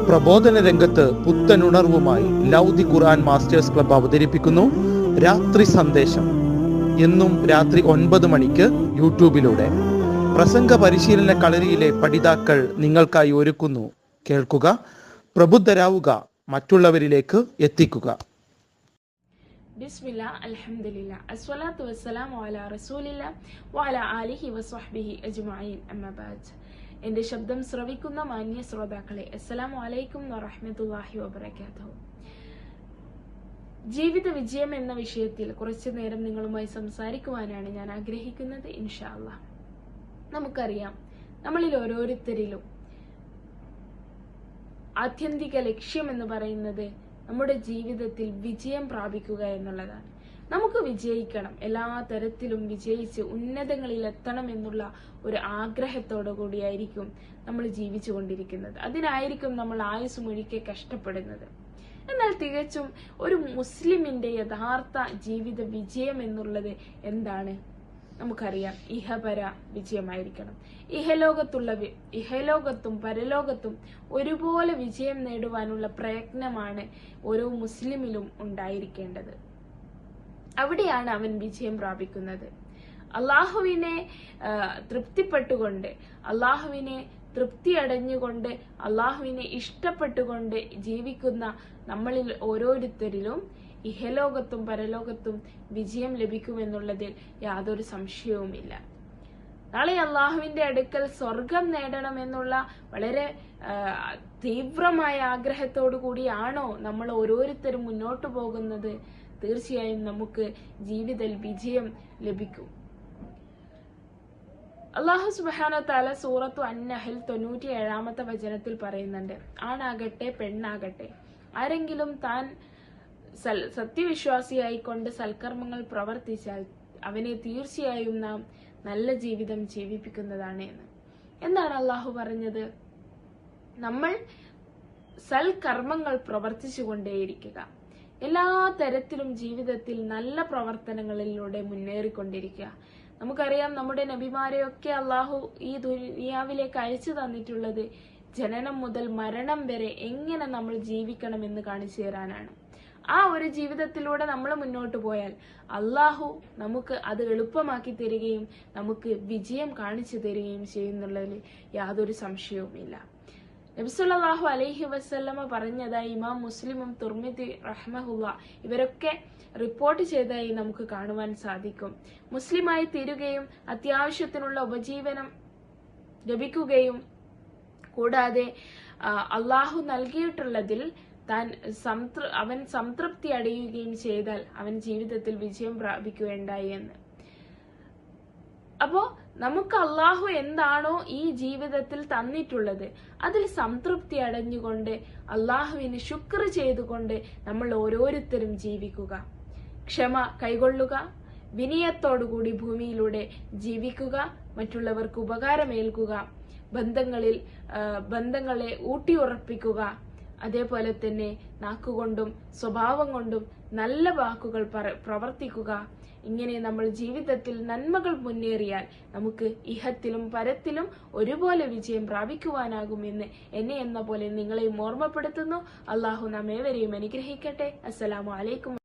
പ്രബോധന രംഗത്ത് പുത്തനുണർവുമായി ലൗദി ഖുർആൻ masters club അവതരിപ്പിക്കുന്നു രാത്രി സന്ദേശം. എന്നും രാത്രി 9 മണിക്ക് യൂട്യൂബിലൂടെ പ്രസംഗ പരിശീലന കളരിയിലെ പഠിതാക്കൾ നിങ്ങൾക്കായി ഒരുക്കുന്നു. കേൾക്കുക, പ്രബുദ്ധരാവുക, മറ്റുള്ളവരിലേക്ക് എത്തിക്കുക. ബിസ്മില്ലാ, അൽഹംദുലില്ലാ, അസ്സലാത്തു വസ്സലാമു അലാ റസൂലില്ലാ വഅലാ ആലിഹി വസ്വഹ്ബിഹി അജ്മഈൻ. അമ്മാ ബഅദ്. എൻ്റെ ശബ്ദം ശ്രവിക്കുന്ന മാന്യ ശ്രോതാക്കളെ, അസ്സലാമു അലൈക്കും വറഹ്മത്തുള്ളാഹി വബറകാതുഹു. ജീവിത വിജയം എന്ന വിഷയത്തിൽ കുറച്ചു നേരം നിങ്ങളുമായി സംസാരിക്കുവാനാണ് ഞാൻ ആഗ്രഹിക്കുന്നത്, ഇൻഷാ അല്ലാഹ്. നമുക്കറിയാം, നമ്മളിൽ ഓരോരുത്തരിലും ആത്യന്തിക ലക്ഷ്യം എന്ന് പറയുന്നത് നമ്മുടെ ജീവിതത്തിൽ വിജയം പ്രാപിക്കുക എന്നുള്ളതാണ്. നമുക്ക് വിജയിക്കണം, എല്ലാ തരത്തിലും വിജയിച്ച് ഉന്നതങ്ങളിൽ എത്തണം എന്നുള്ള ഒരു ആഗ്രഹത്തോടു കൂടിയായിരിക്കും നമ്മൾ ജീവിച്ചു കൊണ്ടിരിക്കുന്നത്. അതിനായിരിക്കും നമ്മൾ ആയുസ് മുഴുക്കെ കഷ്ടപ്പെടുന്നത്. എന്നാൽ തികച്ചും ഒരു മുസ്ലിമിന്റെ യഥാർത്ഥ ജീവിത വിജയം എന്നുള്ളത് നമുക്കറിയാം, ഇഹപര വിജയമായിരിക്കണം. ഇഹലോകത്തും പരലോകത്തും ഒരുപോലെ വിജയം നേടുവാനുള്ള പ്രയത്നമാണ് ഓരോ മുസ്ലിമിലും ഉണ്ടായിരിക്കേണ്ടത്. അവിടെയാണ് അവൻ വിജയം പ്രാപിക്കുന്നത്. അള്ളാഹുവിനെ തൃപ്തിപ്പെട്ടുകൊണ്ട്, അള്ളാഹുവിനെ തൃപ്തി അടഞ്ഞുകൊണ്ട്, അള്ളാഹുവിനെ ഇഷ്ടപ്പെട്ടുകൊണ്ട് ജീവിക്കുന്ന നമ്മളിൽ ഓരോരുത്തരിലും ഇഹലോകത്തും പരലോകത്തും വിജയം ലഭിക്കുമെന്നുള്ളതിൽ യാതൊരു സംശയവുമില്ല. നാളെ അള്ളാഹുവിന്റെ അടുക്കൽ സ്വർഗം നേടണമെന്നുള്ള വളരെ തീവ്രമായ ആഗ്രഹത്തോടു കൂടിയാണോ നമ്മൾ ഓരോരുത്തരും മുന്നോട്ടു പോകുന്നത്, തീർച്ചയായും നമുക്ക് ജീവിതത്തിൽ വിജയം ലഭിക്കും. അല്ലാഹു സുബ്ഹാനഹു വ തആല സൂറത്തു അൻ-നഹൽ 97-ാമത്തെ വചനത്തിൽ പറയുന്നുണ്ട്, ആണാകട്ടെ പെണ്ണാകട്ടെ, ആരെങ്കിലും താൻ സത്യവിശ്വാസിയായിക്കൊണ്ട് സൽക്കർമ്മങ്ങൾ പ്രവർത്തിച്ചാൽ അവനെ തീർച്ചയായും നാം നല്ല ജീവിതം ജീവിപ്പിക്കുന്നതാണ് എന്ന്. എന്താണ് അള്ളാഹു പറഞ്ഞത്? നമ്മൾ സൽക്കർമ്മങ്ങൾ പ്രവർത്തിച്ചു കൊണ്ടേയിരിക്കുക, എല്ലാ തരത്തിലും ജീവിതത്തിൽ നല്ല പ്രവർത്തനങ്ങളിലൂടെ മുന്നേറിക്കൊണ്ടിരിക്കുക. നമുക്കറിയാം, നമ്മുടെ നബിമാരെയൊക്കെ അള്ളാഹു ഈ ദുനിയാവിലേക്ക് അയച്ചു തന്നിട്ടുള്ളത് ജനനം മുതൽ മരണം വരെ എങ്ങനെ നമ്മൾ ജീവിക്കണമെന്ന് കാണിച്ചു തരാനാണ്. ആ ഒരു ജീവിതത്തിലൂടെ നമ്മൾ മുന്നോട്ട് പോയാൽ അള്ളാഹു നമുക്ക് അത് എളുപ്പമാക്കി തരികയും നമുക്ക് വിജയം കാണിച്ചു തരികയും ചെയ്യുന്നുള്ളതിൽ യാതൊരു സംശയവുമില്ല. നബി സല്ലല്ലാഹു അലൈഹി വസല്ലമ പറഞ്ഞതായി ഇമാം മുസ്ലിമും തുർമിദി റഹ്മഹുല്ലാ ഇവരൊക്കെ റിപ്പോർട്ട് ചെയ്തതായി നമുക്ക് കാണുവാൻ സാധിക്കും. മുസ്ലിമായി തീരുകയും അത്യാവശ്യത്തിനുള്ള ഉപജീവനം ലഭിക്കുകയും കൂടാതെ അള്ളാഹു നൽകിയിട്ടുള്ളതിൽ അവൻ സംതൃപ്തി അടയുകയും ചെയ്താൽ അവൻ ജീവിതത്തിൽ വിജയം പ്രാപിക്കുകയുണ്ടായി എന്ന്. അപ്പോ നമുക്ക് അള്ളാഹു എന്താണോ ഈ ജീവിതത്തിൽ തന്നിട്ടുള്ളത് അതിൽ സംതൃപ്തി അടഞ്ഞുകൊണ്ട് അള്ളാഹുവിന് ശുക്ർ ചെയ്തുകൊണ്ട് നമ്മൾ ഓരോരുത്തരും ജീവിക്കുക, ക്ഷമ കൈകൊള്ളുക, വിനയത്തോടുകൂടി ഭൂമിയിലൂടെ ജീവിക്കുക, മറ്റുള്ളവർക്ക് ഉപകാരമേൽക്കുക, ബന്ധങ്ങളെ ഊട്ടിയുറപ്പിക്കുക, അതേപോലെ തന്നെ നാക്കുകൊണ്ടും സ്വഭാവം കൊണ്ടും നല്ല വാക്കുകൾ പ്രവർത്തിക്കുക. ഇങ്ങനെ നമ്മൾ ജീവിതത്തിൽ നന്മകൾ മുന്നേറിയാൽ നമുക്ക് ഇഹത്തിലും പരത്തിലും ഒരുപോലെ വിജയം പ്രാപിക്കുവാനാകുമെന്ന് എന്നെ എന്ന പോലെ നിങ്ങളെയും ഓർമ്മപ്പെടുത്തുന്നു. അള്ളാഹു നാം ഏവരെയും അനുഗ്രഹിക്കട്ടെ. അസ്സലാമു അലൈക്കും.